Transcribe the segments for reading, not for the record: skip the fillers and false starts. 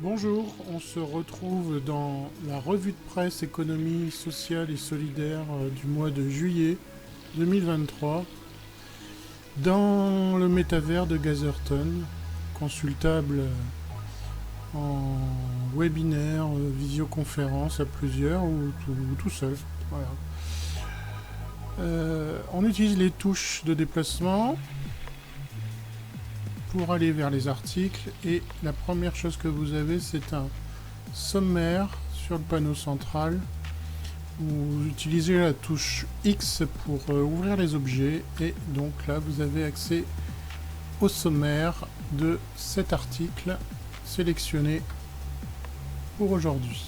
Bonjour, on se retrouve dans la revue de presse économie sociale et solidaire du mois de juillet 2023 dans le métavers de Gatherton, consultable en webinaire, visioconférence à plusieurs ou tout seul. Voilà. On utilise les touches de déplacement pour aller vers les articles et la première chose que vous avez, c'est un sommaire sur le panneau central. Vous utilisez la touche X pour ouvrir les objets et donc là vous avez accès au sommaire de cet article sélectionné pour aujourd'hui.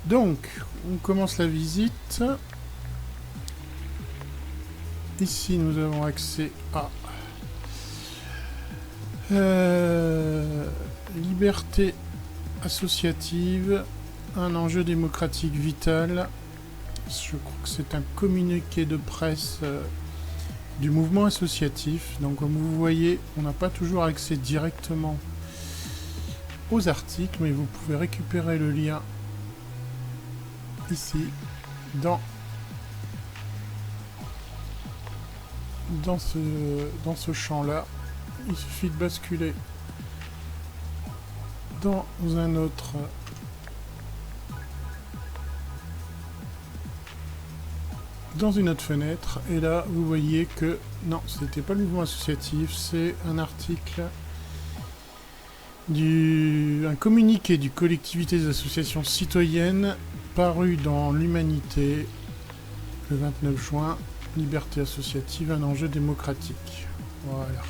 Donc on commence la visite. Ici nous avons accès à liberté associative, un enjeu démocratique vital. Je crois que c'est un communiqué de presse du mouvement associatif. Donc comme vous voyez, on n'a pas toujours accès directement aux articles, mais vous pouvez récupérer le lien ici dans ce champ-là. Il suffit de basculer dans une autre fenêtre et là vous voyez que non, c'était pas le mouvement associatif, c'est un article un communiqué du collectivité des associations citoyennes paru dans l'Humanité le 29 juin. Liberté associative, un enjeu démocratique. Voilà.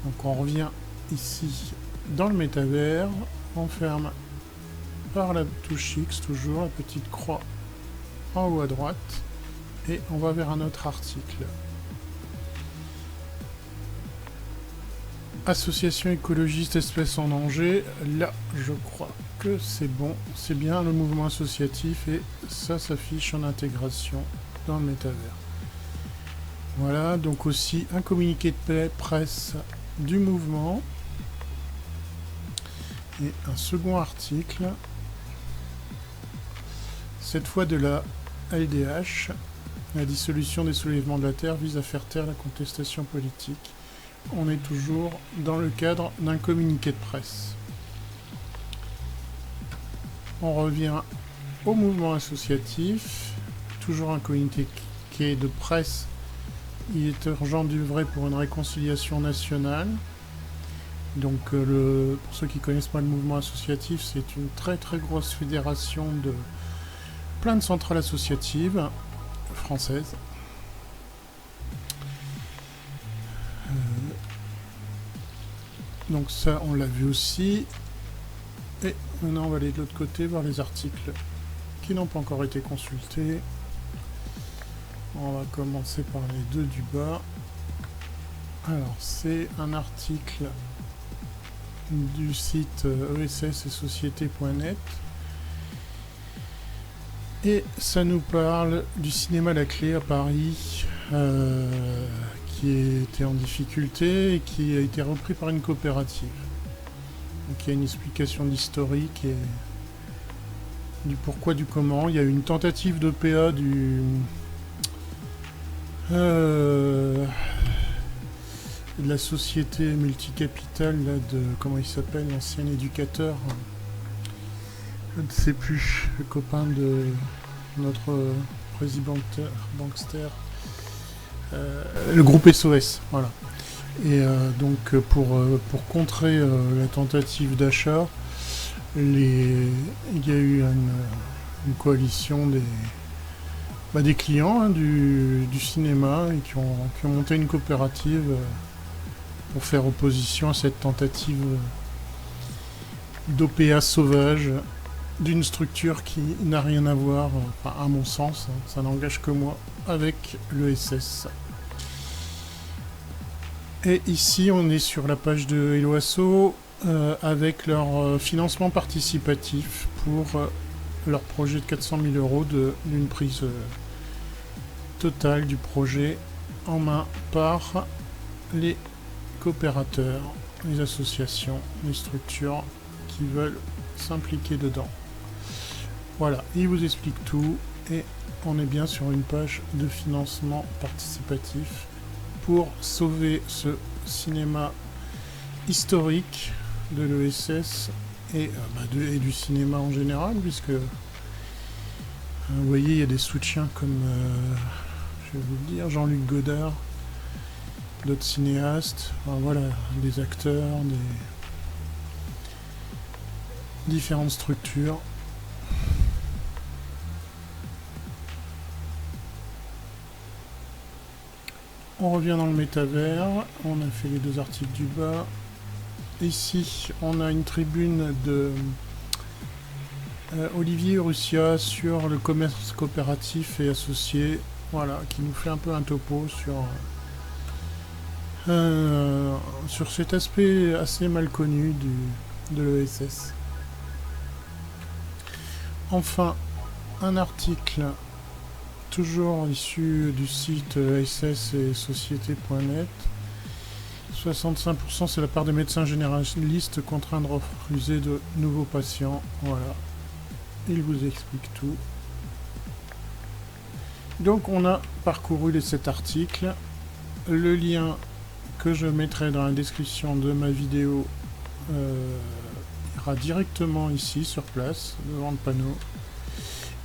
Donc on revient ici dans le métavers, on ferme par la touche X, toujours la petite croix en haut à droite, et on va vers un autre article. Association écologiste espèces en danger, là je crois que c'est bon, c'est bien le mouvement associatif et ça s'affiche en intégration dans le métavers. Voilà, donc aussi un communiqué de presse du mouvement et un second article, cette fois de la LDH. La dissolution des soulèvements de la terre vise à faire taire la contestation politique. On est toujours dans le cadre d'un communiqué de presse. On revient au mouvement associatif, toujours un communiqué de presse. Il est urgent d'œuvrer pour une réconciliation nationale. Donc pour ceux qui ne connaissent pas le mouvement associatif, c'est une très très grosse fédération de plein de centrales associatives françaises. Donc ça on l'a vu aussi. Et maintenant on va aller de l'autre côté voir les articles qui n'ont pas encore été consultés. On va commencer par les deux du bas. Alors, c'est un article du site ess et société.net. Et ça nous parle du cinéma La Clé à Paris, qui était en difficulté et qui a été repris par une coopérative. Donc il y a une explication d'historique et du pourquoi, du comment. Il y a eu une tentative d'OPA de la société multicapitale là, de comment il s'appelle, l'ancien éducateur, je ne sais plus, le copain de notre président bankster, le groupe SOS, voilà. Et donc pour contrer la tentative d'achat, il y a eu une coalition des clients du cinéma et qui ont monté une coopérative pour faire opposition à cette tentative d'OPA sauvage d'une structure qui n'a rien à voir, enfin, à mon sens, ça n'engage que moi, avec le SS. Et ici on est sur la page de Hello Asso avec leur financement participatif pour leur projet de 400 000 € d'une prise totale du projet en main par les coopérateurs, les associations, les structures qui veulent s'impliquer dedans. Voilà, il vous explique tout et on est bien sur une page de financement participatif pour sauver ce cinéma historique de l'ESS et du cinéma en général, puisque vous voyez, il y a des soutiens comme, je vais vous le dire, Jean-Luc Godard, d'autres cinéastes, enfin, voilà, des acteurs, des différentes structures. On revient dans le métavers, on a fait les deux articles du bas. Ici, on a une tribune de Olivier Russia sur le commerce coopératif et associé, voilà, qui nous fait un peu un topo sur cet aspect assez mal connu de l'ESS. Enfin, un article toujours issu du site ess et société.net. 65% c'est la part des médecins généralistes contraints de refuser de nouveaux patients. Voilà. Il vous explique tout. Donc on a parcouru cet article. Le lien que je mettrai dans la description de ma vidéo ira directement ici sur place, devant le panneau.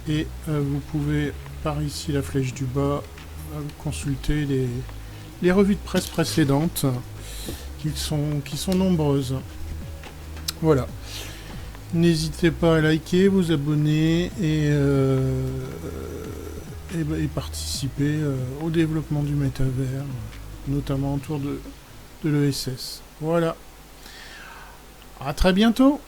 Et vous pouvez, par ici la flèche du bas, consulter les revues de presse précédentes, qui sont nombreuses. Voilà. N'hésitez pas à liker, vous abonner et participer au développement du métavers, notamment autour de l'ESS. Voilà. À très bientôt.